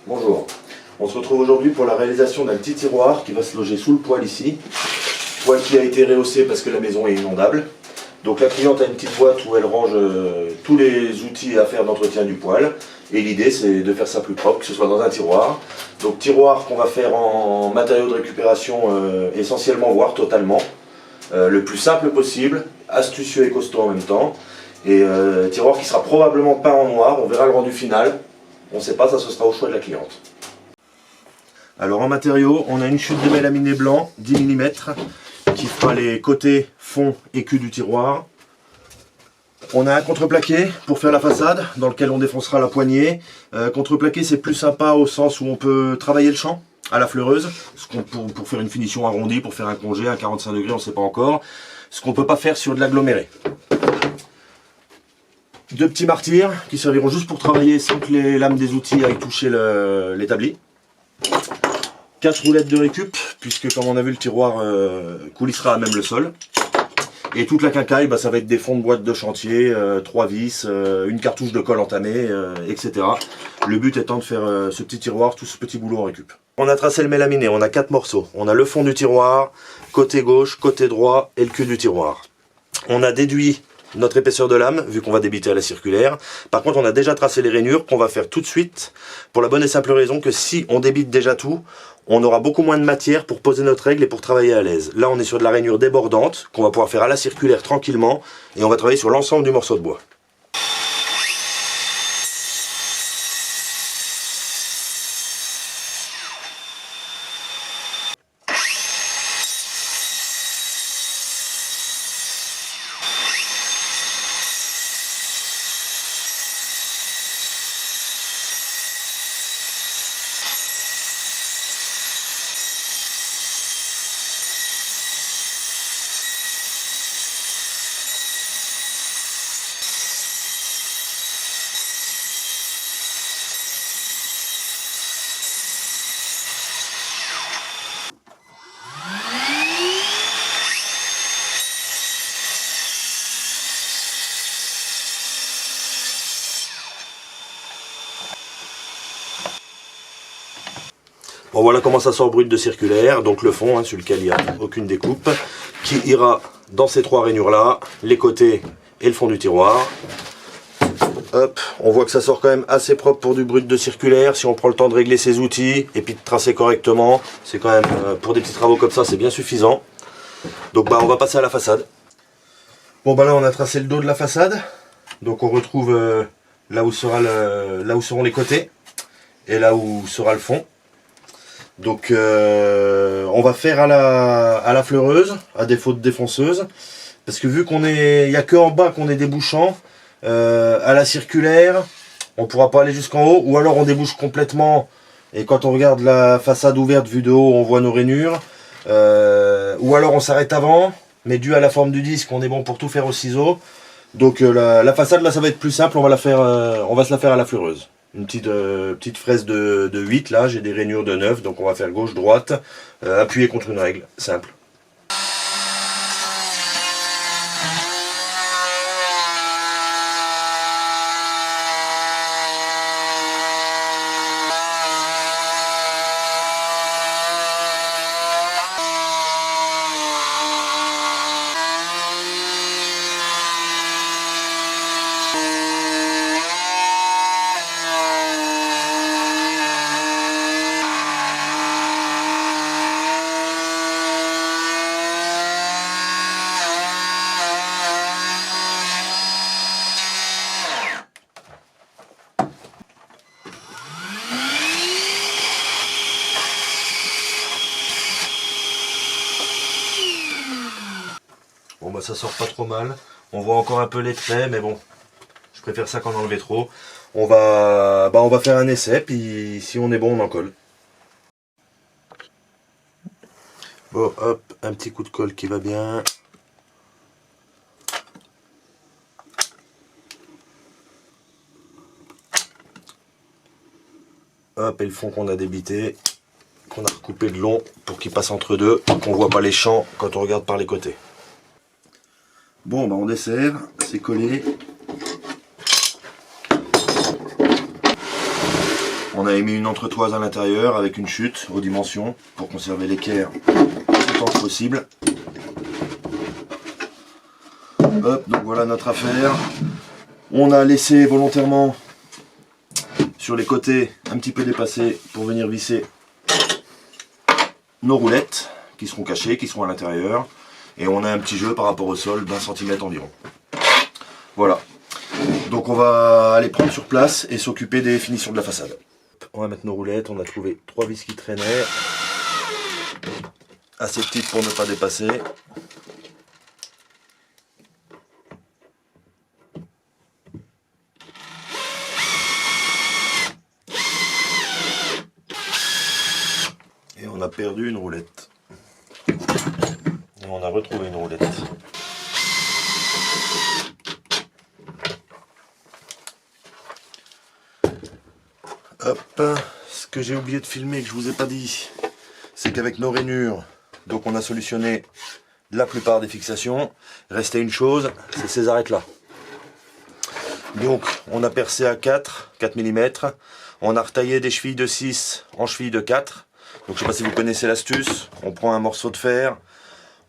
Bonjour, on se retrouve aujourd'hui pour la réalisation d'un petit tiroir qui va se loger sous le poêle ici. Poêle qui a été rehaussé parce que la maison est inondable. Donc la cliente a une petite boîte où elle range tous les outils et affaires d'entretien du poêle. Et l'idée c'est de faire ça plus propre, que ce soit dans un tiroir. Donc tiroir qu'on va faire en matériaux de récupération essentiellement, voire totalement. Le plus simple possible, astucieux et costaud en même temps. Et tiroir qui sera probablement peint en noir, on verra le rendu final. On ne sait pas, ça ce sera au choix de la cliente. Alors en matériaux, on a une chute de mélaminé blanc, 10 mm, qui fera les côtés, fond et cul du tiroir. On a un contreplaqué pour faire la façade, dans lequel on défoncera la poignée. Contreplaqué c'est plus sympa au sens où on peut travailler le champ à la fleureuse, pour faire une finition arrondie, pour faire un congé à 45 degrés, on ne sait pas encore. Ce qu'on ne peut pas faire sur de l'aggloméré. Deux petits martyrs qui serviront juste pour travailler sans que les lames des outils aillent toucher l'établi. 4 roulettes de récup, puisque comme on a vu le tiroir coulissera à même le sol. Et toute la quincaille, ça va être des fonds de boîte de chantier, 3 vis, une cartouche de colle entamée, etc. Le but étant de faire ce petit tiroir, tout ce petit boulot en récup. On a tracé le mélaminé, on a 4 morceaux. On a le fond du tiroir, côté gauche, côté droit et le cul du tiroir. On a déduit notre épaisseur de lame, vu qu'on va débiter à la circulaire. Par contre, on a déjà tracé les rainures qu'on va faire tout de suite, pour la bonne et simple raison que si on débite déjà tout, on aura beaucoup moins de matière pour poser notre règle et pour travailler à l'aise. Là, on est sur de la rainure débordante, qu'on va pouvoir faire à la circulaire tranquillement, et on va travailler sur l'ensemble du morceau de bois. Bon, voilà comment ça sort brut de circulaire, donc le fond sur lequel il n'y a aucune découpe, qui ira dans ces 3 rainures là, les côtés et le fond du tiroir. Hop, on voit que ça sort quand même assez propre pour du brut de circulaire, si on prend le temps de régler ses outils et puis de tracer correctement, c'est quand même, pour des petits travaux comme ça, c'est bien suffisant. Donc on va passer à la façade. Bon là on a tracé le dos de la façade, donc on retrouve là où seront les côtés et là où sera le fond. Donc on va faire à la fleureuse, à défaut de défonceuse, parce que vu il n'y a que en bas qu'on est débouchant, à la circulaire, on pourra pas aller jusqu'en haut, ou alors on débouche complètement, et quand on regarde la façade ouverte vue de haut, on voit nos rainures, ou alors on s'arrête avant, mais dû à la forme du disque, on est bon pour tout faire au ciseau. Donc la façade là ça va être plus simple, on va se la faire à la fleureuse. Une petite fraise de 8, là, j'ai des rainures de 9, donc on va faire gauche-droite, appuyé contre une règle, simple. Bon ça sort pas trop mal, on voit encore un peu les traits, mais bon, je préfère ça qu'en enlever trop. On va faire un essai, puis si on est bon on en colle. Bon hop, un petit coup de colle qui va bien. Hop, et le fond qu'on a débité, qu'on a recoupé de long pour qu'il passe entre deux, qu'on voit pas les champs quand on regarde par les côtés. Bon, on dessert, c'est collé. On a mis une entretoise à l'intérieur avec une chute aux dimensions pour conserver l'équerre autant que possible. Hop, donc voilà notre affaire. On a laissé volontairement sur les côtés un petit peu dépassés pour venir visser nos roulettes qui seront cachées, qui seront à l'intérieur. Et on a un petit jeu par rapport au sol d'1 centimètre environ. Voilà. Donc on va aller prendre sur place et s'occuper des finitions de la façade. On va mettre nos roulettes, on a trouvé 3 vis qui traînaient. Assez petites pour ne pas dépasser. Et on a perdu une roulette. Et on a retrouvé une roulette. Hop, ce que j'ai oublié de filmer que je vous ai pas dit, c'est qu'avec nos rainures, donc on a solutionné la plupart des fixations. Restait une chose, c'est ces arêtes là. Donc on a percé à 4 mm, on a retaillé des chevilles de 6 en chevilles de 4. Donc je sais pas si vous connaissez l'astuce, on prend un morceau de fer,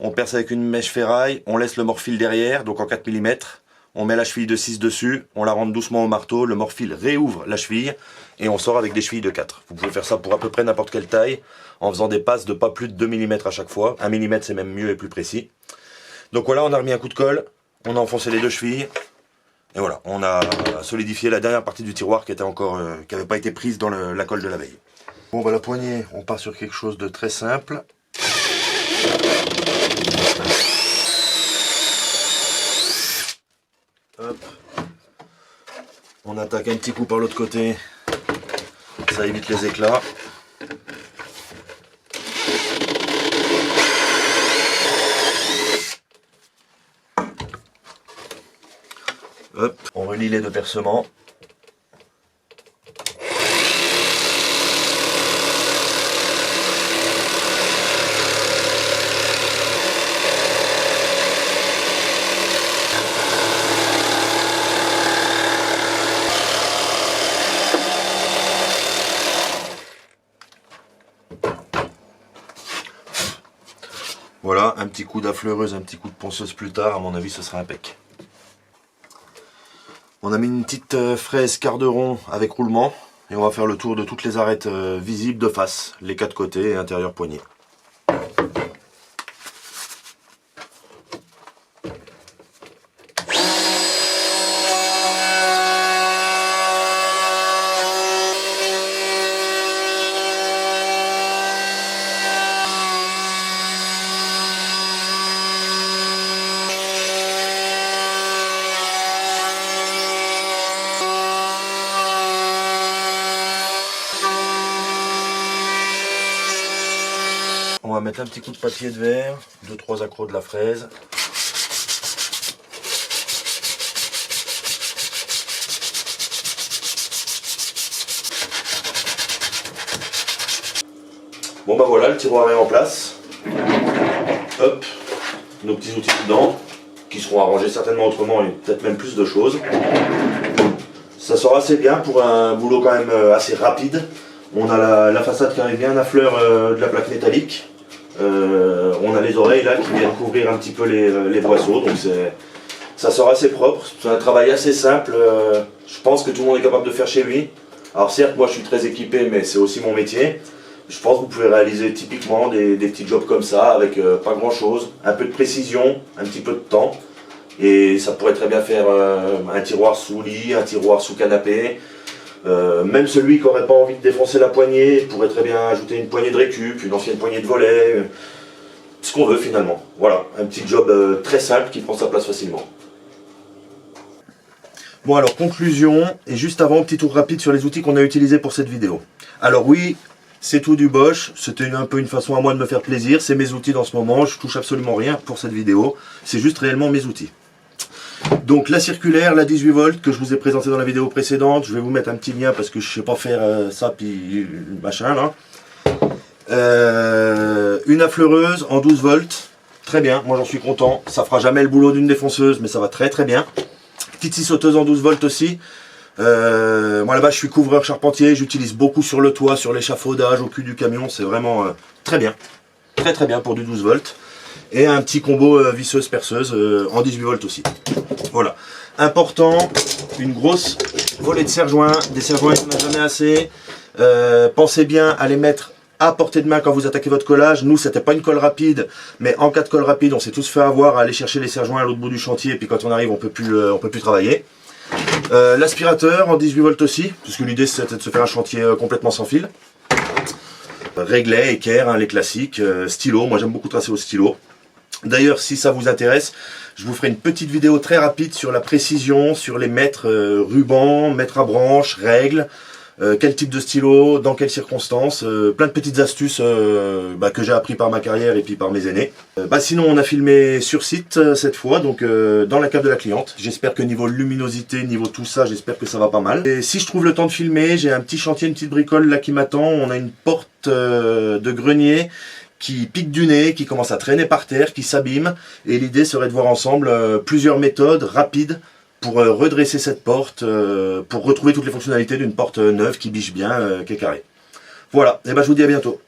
on perce avec une mèche ferraille, on laisse le morfil derrière, donc en 4 mm. On met la cheville de 6 dessus, on la rentre doucement au marteau, le morfil réouvre la cheville et on sort avec des chevilles de 4. Vous pouvez faire ça pour à peu près n'importe quelle taille en faisant des passes de pas plus de 2 mm à chaque fois. 1 mm c'est même mieux et plus précis. Donc voilà, on a remis un coup de colle, on a enfoncé les deux chevilles et voilà, on a solidifié la dernière partie du tiroir qui était encore, qui n'avait pas été prise dans la colle de la veille. Bon bah la poignée, on part sur quelque chose de très simple. Hop. On attaque un petit coup par l'autre côté, ça évite les éclats. Hop. On relie les deux percements. Voilà, un petit coup d'affleureuse, un petit coup de ponceuse plus tard, à mon avis ce sera impec. On a mis une petite fraise quart de rond avec roulement et on va faire le tour de toutes les arêtes visibles de face, les 4 côtés et intérieur poignée. On va mettre un petit coup de papier de verre, 2-3 accros de la fraise. Bon bah voilà, le tiroir est en place. Hop, nos petits outils dedans, qui seront arrangés certainement autrement et peut-être même plus de choses. Ça sort assez bien pour un boulot quand même assez rapide. On a la façade qui arrive bien à fleur de la plaque métallique. On a les oreilles là qui viennent couvrir un petit peu les boisseaux, donc ça sort assez propre. C'est un travail assez simple, je pense que tout le monde est capable de faire chez lui. Alors certes, moi je suis très équipé, mais c'est aussi mon métier. Je pense que vous pouvez réaliser typiquement des petits jobs comme ça, avec pas grand chose, un peu de précision, un petit peu de temps. Et ça pourrait très bien faire un tiroir sous lit, un tiroir sous canapé. Même celui qui n'aurait pas envie de défoncer la poignée pourrait très bien ajouter une poignée de récup, une ancienne poignée de volet, ce qu'on veut finalement. Voilà, un petit job très simple qui prend sa place facilement. Bon alors conclusion, et juste avant, petit tour rapide sur les outils qu'on a utilisés pour cette vidéo. Alors oui, c'est tout du Bosch, c'était un peu une façon à moi de me faire plaisir, c'est mes outils dans ce moment, je touche absolument rien pour cette vidéo, c'est juste réellement mes outils. Donc la circulaire, la 18 volts que je vous ai présenté dans la vidéo précédente, je vais vous mettre un petit lien parce que je sais pas faire ça puis machin là. Une affleureuse en 12 volts, très bien, moi j'en suis content, ça fera jamais le boulot d'une défonceuse mais ça va très très bien. Petite scie sauteuse en 12 volts aussi, Moi là-bas je suis couvreur charpentier, j'utilise beaucoup sur le toit, sur l'échafaudage, au cul du camion, c'est vraiment très bien. Très bien pour du 12 volts. Et un petit combo visseuse perceuse en 18 volts aussi. Voilà. Important, une grosse volée de serre-joint. Des serre-joints il n'y en a jamais assez. Pensez bien à les mettre à portée de main quand vous attaquez votre collage. Nous c'était pas une colle rapide, mais en cas de colle rapide on s'est tous fait avoir à aller chercher les serre-joints à l'autre bout du chantier, et puis quand on arrive on peut plus travailler. L'aspirateur en 18 volts aussi, puisque l'idée c'était de se faire un chantier complètement sans fil. Réglet, équerre, hein, les classiques, stylo, moi j'aime beaucoup tracer au stylo. D'ailleurs si ça vous intéresse, je vous ferai une petite vidéo très rapide sur la précision, sur les mètres ruban, mètres à branche, règles, quel type de stylo, dans quelles circonstances, plein de petites astuces que j'ai appris par ma carrière et puis par mes aînés. Sinon on a filmé sur site cette fois, donc dans la cave de la cliente. J'espère que niveau luminosité, niveau tout ça, j'espère que ça va pas mal. Et si je trouve le temps de filmer, j'ai un petit chantier, une petite bricole là qui m'attend. On a une porte de grenier qui pique du nez, qui commence à traîner par terre, qui s'abîme. Et l'idée serait de voir ensemble plusieurs méthodes rapides pour redresser cette porte, pour retrouver toutes les fonctionnalités d'une porte neuve qui biche bien, qui est carrée. Voilà, et je vous dis à bientôt.